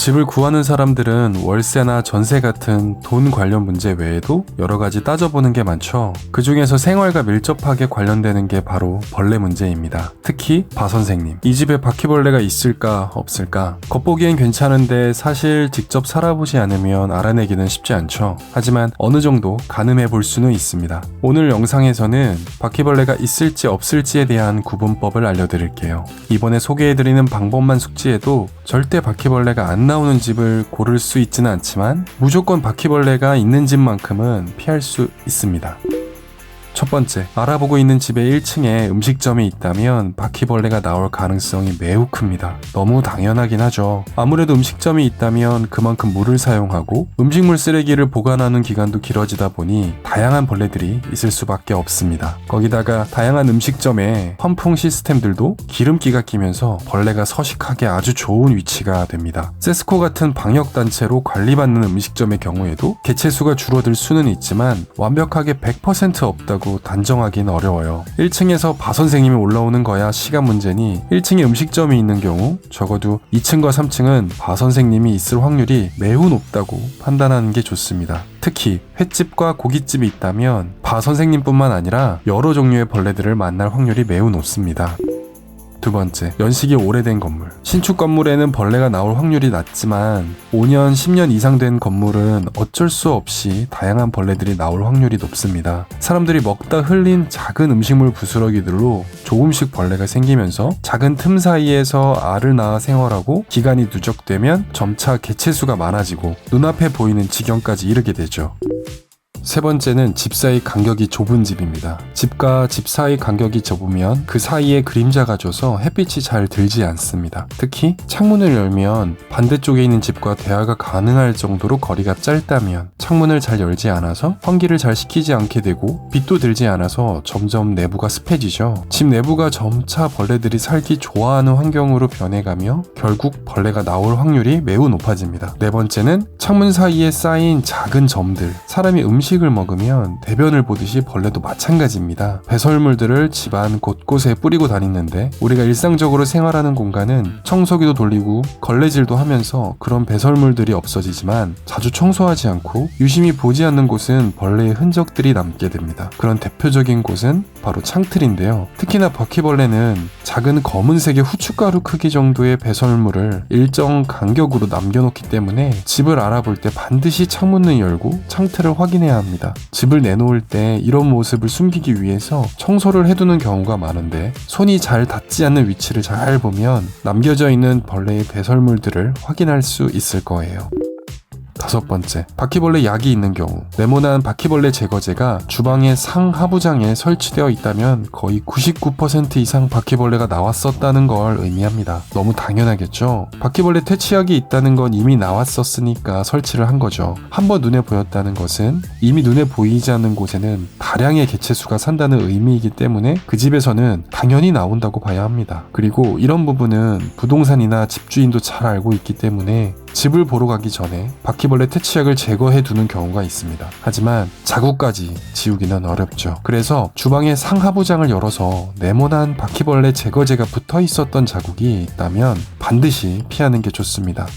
집을 구하는 사람들은 월세나 전세 같은 돈 관련 문제 외에도 여러 가지 따져보는 게 많죠. 그 중에서 생활과 밀접하게 관련되는 게 바로 벌레 문제입니다. 특히 바 선생님, 이 집에 바퀴벌레가 있을까 없을까? 겉보기엔 괜찮은데 사실 직접 살아보지 않으면 알아내기는 쉽지 않죠. 하지만 어느 정도 가늠해 볼 수는 있습니다. 오늘 영상에서는 바퀴벌레가 있을지 없을지에 대한 구분법을 알려드릴게요. 이번에 소개해드리는 방법만 숙지해도 절대 바퀴벌레가 안 나오는 집을 고를 수 있지는 않지만 무조건 바퀴벌레가 있는 집만큼은 피할 수 있습니다. 첫 번째, 알아보고 있는 집의 1층에 음식점이 있다면 바퀴벌레가 나올 가능성이 매우 큽니다. 너무 당연하긴 하죠. 아무래도 음식점이 있다면 그만큼 물을 사용하고 음식물 쓰레기를 보관하는 기간도 길어지다 보니 다양한 벌레들이 있을 수밖에 없습니다. 거기다가 다양한 음식점에 환풍 시스템들도 기름기가 끼면서 벌레가 서식하기 아주 좋은 위치가 됩니다. 세스코 같은 방역단체로 관리받는 음식점의 경우에도 개체수가 줄어들 수는 있지만 완벽하게 100% 없다고 단정하기는 어려워요. 1층에서 바 선생님이 올라오는 거야 시간 문제니 1층에 음식점이 있는 경우 적어도 2층과 3층은 바 선생님이 있을 확률이 매우 높다고 판단하는 게 좋습니다. 특히 횟집과 고깃집이 있다면 바 선생님뿐만 아니라 여러 종류의 벌레들을 만날 확률이 매우 높습니다. 두 번째, 연식이 오래된 건물. 신축 건물에는 벌레가 나올 확률이 낮지만 5년, 10년 이상 된 건물은 어쩔 수 없이 다양한 벌레들이 나올 확률이 높습니다. 사람들이 먹다 흘린 작은 음식물 부스러기들로 조금씩 벌레가 생기면서 작은 틈 사이에서 알을 낳아 생활하고 기간이 누적되면 점차 개체수가 많아지고 눈앞에 보이는 지경까지 이르게 되죠. 세 번째는 집 사이 간격이 좁은 집입니다. 집과 집 사이 간격이 좁으면 그 사이에 그림자가 져서 햇빛이 잘 들지 않습니다. 특히 창문을 열면 반대쪽에 있는 집과 대화가 가능할 정도로 거리가 짧다면 창문을 잘 열지 않아서 환기를 잘 시키지 않게 되고 빛도 들지 않아서 점점 내부가 습해지죠. 집 내부가 점차 벌레들이 살기 좋아하는 환경으로 변해가며 결국 벌레가 나올 확률이 매우 높아집니다. 네 번째는 창문 사이에 쌓인 작은 점들. 사람이 음식을 먹으면 대변을 보듯이 벌레도 마찬가지입니다. 배설물들을 집안 곳곳에 뿌리고 다니는데 우리가 일상적으로 생활하는 공간은 청소기도 돌리고 걸레질도 하면서 그런 배설물들이 없어지지만 자주 청소하지 않고 유심히 보지 않는 곳은 벌레의 흔적들이 남게 됩니다. 그런 대표적인 곳은 바로 창틀인데요. 특히나 바퀴벌레는 작은 검은색의 후춧가루 크기 정도의 배설물을 일정 간격으로 남겨놓기 때문에 집을 알아볼 때 반드시 창문을 열고 창틀을 확인해야 합니다. 집을 내놓을 때 이런 모습을 숨기기 위해서 청소를 해두는 경우가 많은데 손이 잘 닿지 않는 위치를 잘 보면 남겨져 있는 벌레의 배설물들을 확인할 수 있을 거예요. 다섯 번째, 바퀴벌레 약이 있는 경우. 네모난 바퀴벌레 제거제가 주방의 상하부장에 설치되어 있다면 거의 99% 이상 바퀴벌레가 나왔었다는 걸 의미합니다. 너무 당연하겠죠? 바퀴벌레 퇴치약이 있다는 건 이미 나왔었으니까 설치를 한 거죠. 한번 눈에 보였다는 것은 이미 눈에 보이지 않는 곳에는 다량의 개체수가 산다는 의미이기 때문에 그 집에서는 당연히 나온다고 봐야 합니다. 그리고 이런 부분은 부동산이나 집주인도 잘 알고 있기 때문에 집을 보러 가기 전에 바퀴벌레 퇴치약을 제거해 두는 경우가 있습니다. 하지만 자국까지 지우기는 어렵죠. 그래서 주방의 상하부장을 열어서 네모난 바퀴벌레 제거제가 붙어 있었던 자국이 있다면 반드시 피하는 게 좋습니다.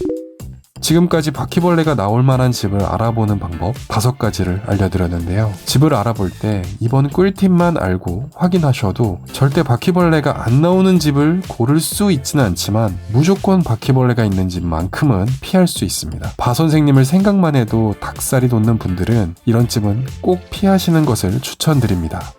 지금까지 바퀴벌레가 나올 만한 집을 알아보는 방법 5가지를 알려드렸는데요. 집을 알아볼 때 이번 꿀팁만 알고 확인하셔도 절대 바퀴벌레가 안 나오는 집을 고를 수 있지는 않지만 무조건 바퀴벌레가 있는 집만큼은 피할 수 있습니다. 바 선생님을 생각만 해도 닭살이 돋는 분들은 이런 집은 꼭 피하시는 것을 추천드립니다.